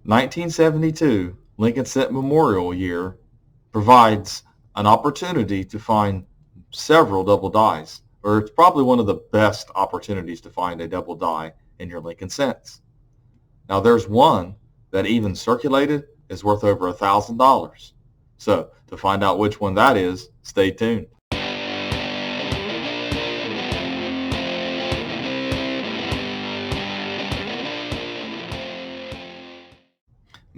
1972 Lincoln Cent Memorial Year provides an opportunity to find several double dies, or it's probably one of the best opportunities to find a double die in your Lincoln Cents. Now there's one that even circulated is worth over $1,000. So to find out which one that is, stay tuned.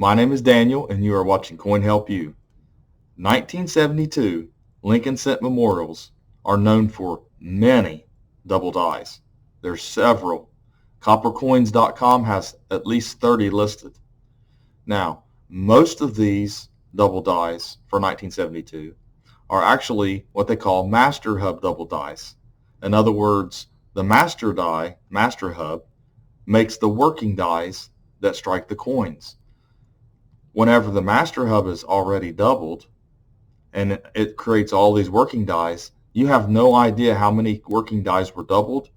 My name is Daniel, and you are watching Coin Help You. 1972 Lincoln Cent Memorials are known for many double dies. There's several. Coppercoins.com has at least 30 listed. Now, most of these double dies for 1972 are actually what they call Master Hub double dies. In other words, the master die, Master Hub, makes the working dies that strike the coins. Whenever the Master Hub is already doubled and it creates all these working dies, you have no idea how many working dies were doubled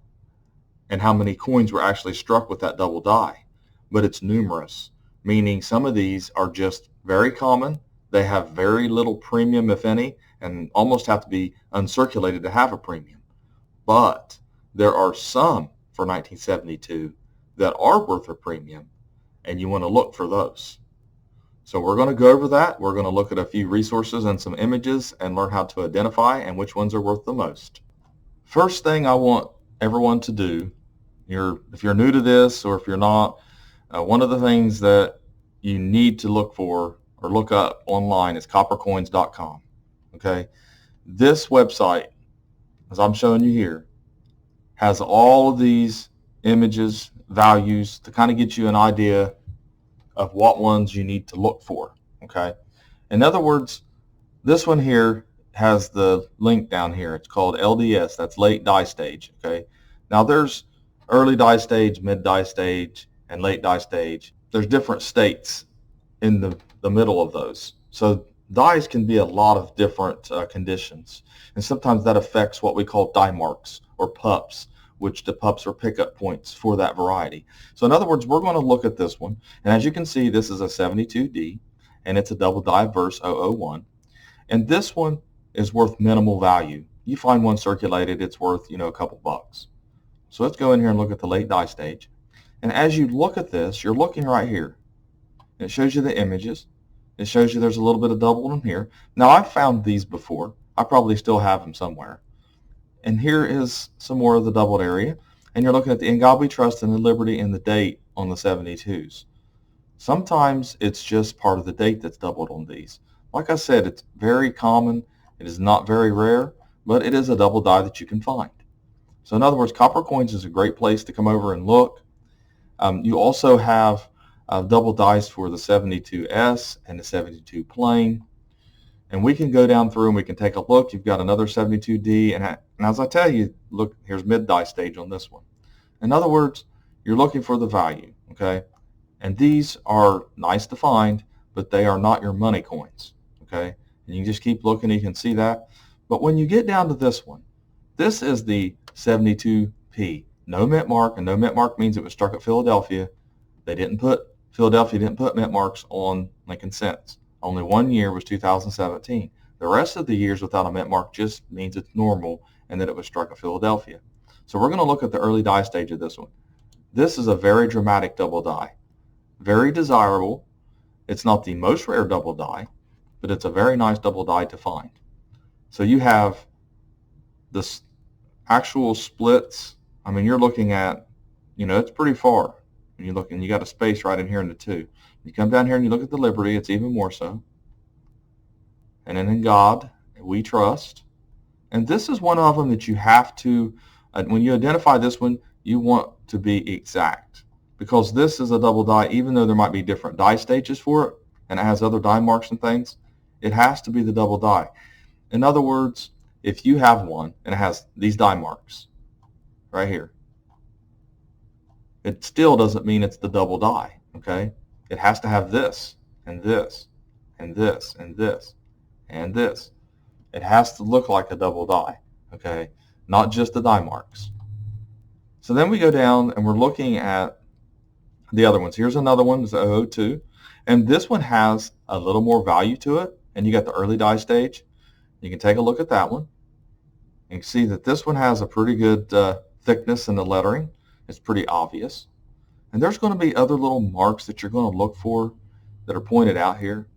and how many coins were actually struck with that double die. But it's numerous, meaning some of these are just very common. They have very little premium, if any, and almost have to be uncirculated to have a premium. But there are some for 1972 that are worth a premium, and you want to look for those. So we're going to go over that. We're going to look at a few resources and some images and learn how to identify and which ones are worth the most. First thing I want everyone to do, if you're new to this or if you're not, one of the things that you need to look for or look up online is coppercoins.com. Okay, this website, as I'm showing you here, has all of these images, values to kind of get you an idea of what ones you need to look for. Okay, in other words, this one here has the link down here. It's called LDS. That's late die stage. Okay, now there's early die stage, mid die stage, and late die stage. There's different states in the middle of those. So dies can be a lot of different conditions, and sometimes that affects what we call die marks or pups, which the pups are pickup points for that variety. So in other words, we're going to look at this one, and as you can see, this is a 72D, and it's a double die verse 001, and this one is worth minimal value. You find one circulated, it's worth, a couple bucks. So let's go in here and look at the late die stage, and as you look at this, you're looking right here. It shows you the images. It shows you there's a little bit of double in here. Now, I've found these before. I probably still have them somewhere. And here is some more of the doubled area. And you're looking at the In God We Trust and the Liberty and the date on the 72s. Sometimes it's just part of the date that's doubled on these. Like I said, it's very common. It is not very rare, but it is a double die that you can find. So in other words, Copper Coins is a great place to come over and look. You also have double dice for the 72S and the 72 plain. And we can go down through and we can take a look. You've got another 72D. And as I tell you, look, here's mid die stage on this one. In other words, you're looking for the value, okay? And these are nice to find, but they are not your money coins, okay? And you can just keep looking, you can see that. But when you get down to this one, this is the 72P. No mint mark, and no mint mark means it was struck at Philadelphia. Philadelphia didn't put mint marks on Lincoln Cents. Only 1 year was 2017. The rest of the years without a mint mark just means it's normal and that it was struck at Philadelphia. So we're going to look at the early die stage of this one. This is a very dramatic double die. Very desirable. It's not the most rare double die, but it's a very nice double die to find. So you have this actual splits. I mean, you're looking at, it's pretty far. And you look, and you got a space right in here in the two. You come down here and you look at the Liberty, it's even more so. And then In God We Trust. And this is one of them that you have to, when you identify this one, you want to be exact. Because this is a double die, even though there might be different die stages for it, and it has other die marks and things, it has to be the double die. In other words, if you have one and it has these die marks right here, it still doesn't mean it's the double die, okay? It has to have this, and this, and this, and this, and this. It has to look like a double die, okay? Not just the die marks. So then we go down and we're looking at the other ones. Here's another one, it's 002. And this one has a little more value to it, and you got the early die stage. You can take a look at that one. You can see that this one has a pretty good thickness in the lettering. It's pretty obvious. And there's going to be other little marks that you're going to look for that are pointed out here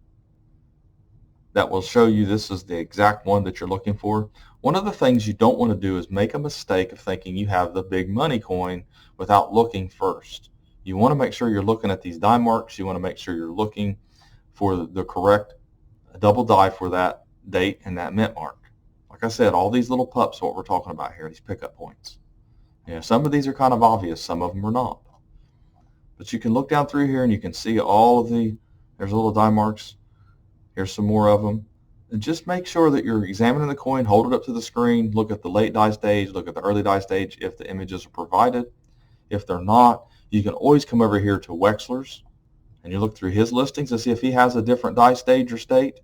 that will show you this is the exact one that you're looking for. One of the things you don't want to do is make a mistake of thinking you have the big money coin without looking first. You want to make sure you're looking at these die marks. You want to make sure you're looking for the correct double die for that date and that mint mark. Like I said, all these little pups, what we're talking about here, these pickup points. You know, some of these are kind of obvious, some of them are not. But you can look down through here and you can see all of there's little die marks. Here's some more of them. And just make sure that you're examining the coin, hold it up to the screen, look at the late die stage, look at the early die stage if the images are provided. If they're not, you can always come over here to Wexler's and you look through his listings to see if he has a different die stage or state.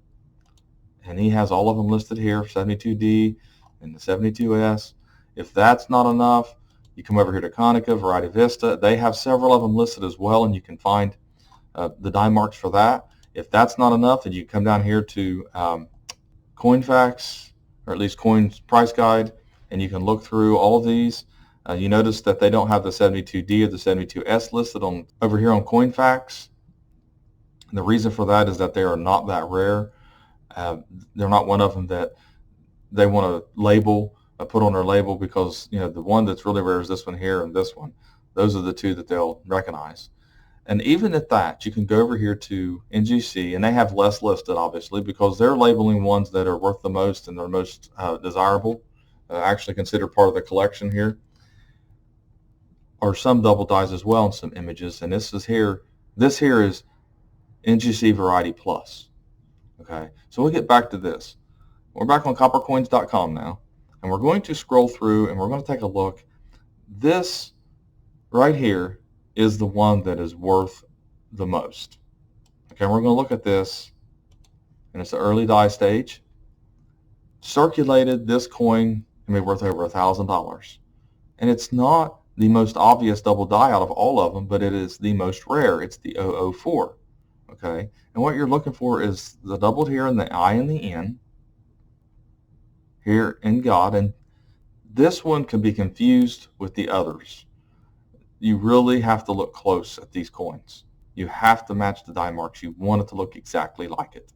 And he has all of them listed here, 72D and the 72S. If that's not enough, you come over here to Konica, Variety Vista. They have several of them listed as well, and you can find the die marks for that. If that's not enough, then you come down here to Coinfax, or at least Coin's Price Guide, and you can look through all of these. You notice that they don't have the 72D or the 72S listed on over here on Coinfax. And the reason for that is that they are not that rare. They're not one of them that they want to label, put on their label, because you know the one that's really rare is this one here and this one. Those are the two that they'll recognize. And even at that, you can go over here to NGC, and they have less listed, obviously, because they're labeling ones that are worth the most and they're most desirable, actually considered part of the collection here, or some double dies as well and some images. And this here is NGC Variety Plus. Okay, so we'll get back to this. We're back on coppercoins.com now, and we're going to scroll through and we're going to take a look. This right here is the one that is worth the most. Okay, we're going to look at this, and it's the early die stage. Circulated, this coin can be worth over $1,000. And it's not the most obvious double die out of all of them, but it is the most rare. It's the 004. Okay, and what you're looking for is the doubled here in the I and the N, here in God, and this one can be confused with the others. You really have to look close at these coins. You have to match the die marks. You want it to look exactly like it.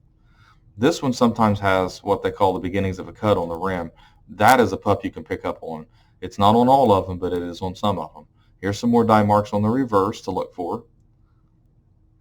This one sometimes has what they call the beginnings of a cut on the rim. That is a pup you can pick up on. It's not on all of them, but it is on some of them. Here's some more die marks on the reverse to look for.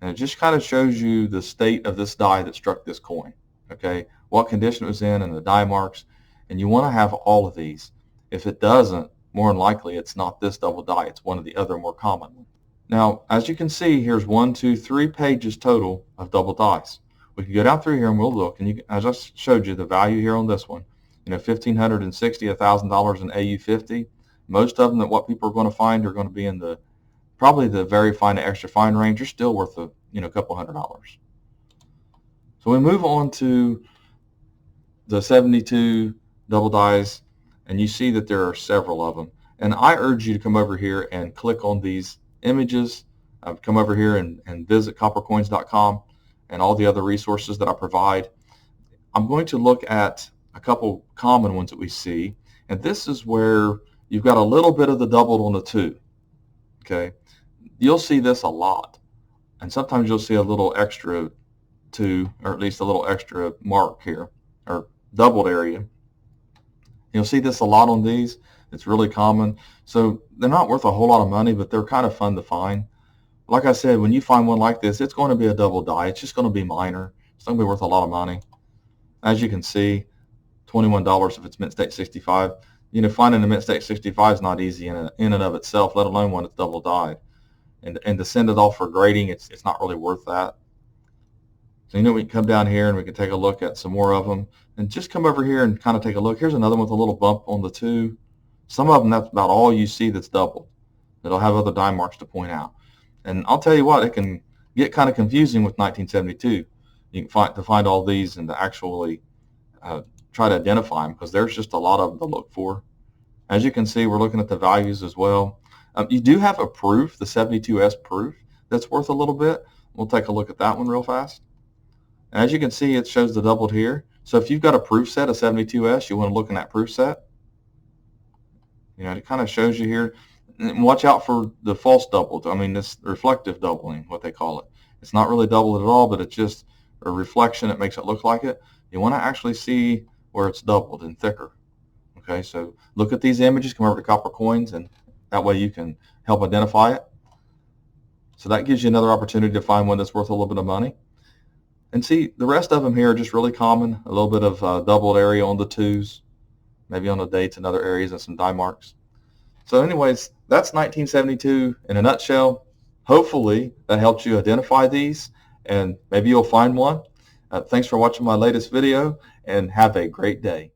And it just kind of shows you the state of this die that struck this coin. Okay, what condition it was in and the die marks. And you want to have all of these. If it doesn't, more than likely it's not this double die, it's one of the other more common ones. Now, as you can see, here's 1, 2, 3 pages total of double dies. We can go down through here and we'll look, and as I showed you the value here on this one, you know, $1,560, $1,000 in AU50. Most of them that what people are going to find are going to be in the probably the very fine to extra fine range. Are still worth a couple $100. So we move on to the 72 double dies, and you see that there are several of them. And I urge you to come over here and click on these images. Come over here and visit coppercoins.com and all the other resources that I provide. I'm going to look at a couple common ones that we see, and this is where you've got a little bit of the doubled on the 2. Okay, you'll see this a lot, and sometimes you'll see a little extra 2, or at least a little extra mark here, or doubled area. You'll see this a lot on these. It's really common. So they're not worth a whole lot of money, but they're kind of fun to find. Like I said, when you find one like this, it's going to be a double die. It's just going to be minor. It's not going to be worth a lot of money. As you can see, $21 if it's mint state 65. Finding a mint state 65 is not easy in and of itself, let alone when it's double dyed. And to send it off for grading, it's not really worth that. So we can come down here and we can take a look at some more of them. And just come over here and kind of take a look. Here's another one with a little bump on the 2. Some of them, that's about all you see that's doubled. It'll have other die marks to point out. And I'll tell you what, it can get kind of confusing with 1972. You can find all these and to actually try to identify them, because there's just a lot of them to look for. As you can see, we're looking at the values as well. You do have a proof, the 72S proof, that's worth a little bit, We'll take a look at that one real fast. And as you can see, it shows the doubled here. So if you've got a proof set of 72S, you want to look in that proof set. You know, it kind of shows you here. And watch out for the false doubled. I mean, this reflective doubling, what they call it. It's not really doubled at all, but it's just a reflection. It makes it look like it. You want to actually see where it's doubled and thicker. Okay, so look at these images, come over to Copper Coins, and that way you can help identify it. So that gives you another opportunity to find one that's worth a little bit of money. And see, the rest of them here are just really common. A little bit of doubled area on the 2s, maybe on the dates and other areas, and some die marks. So anyways, that's 1972 in a nutshell. Hopefully that helps you identify these, and maybe you'll find one. Thanks for watching my latest video, and have a great day.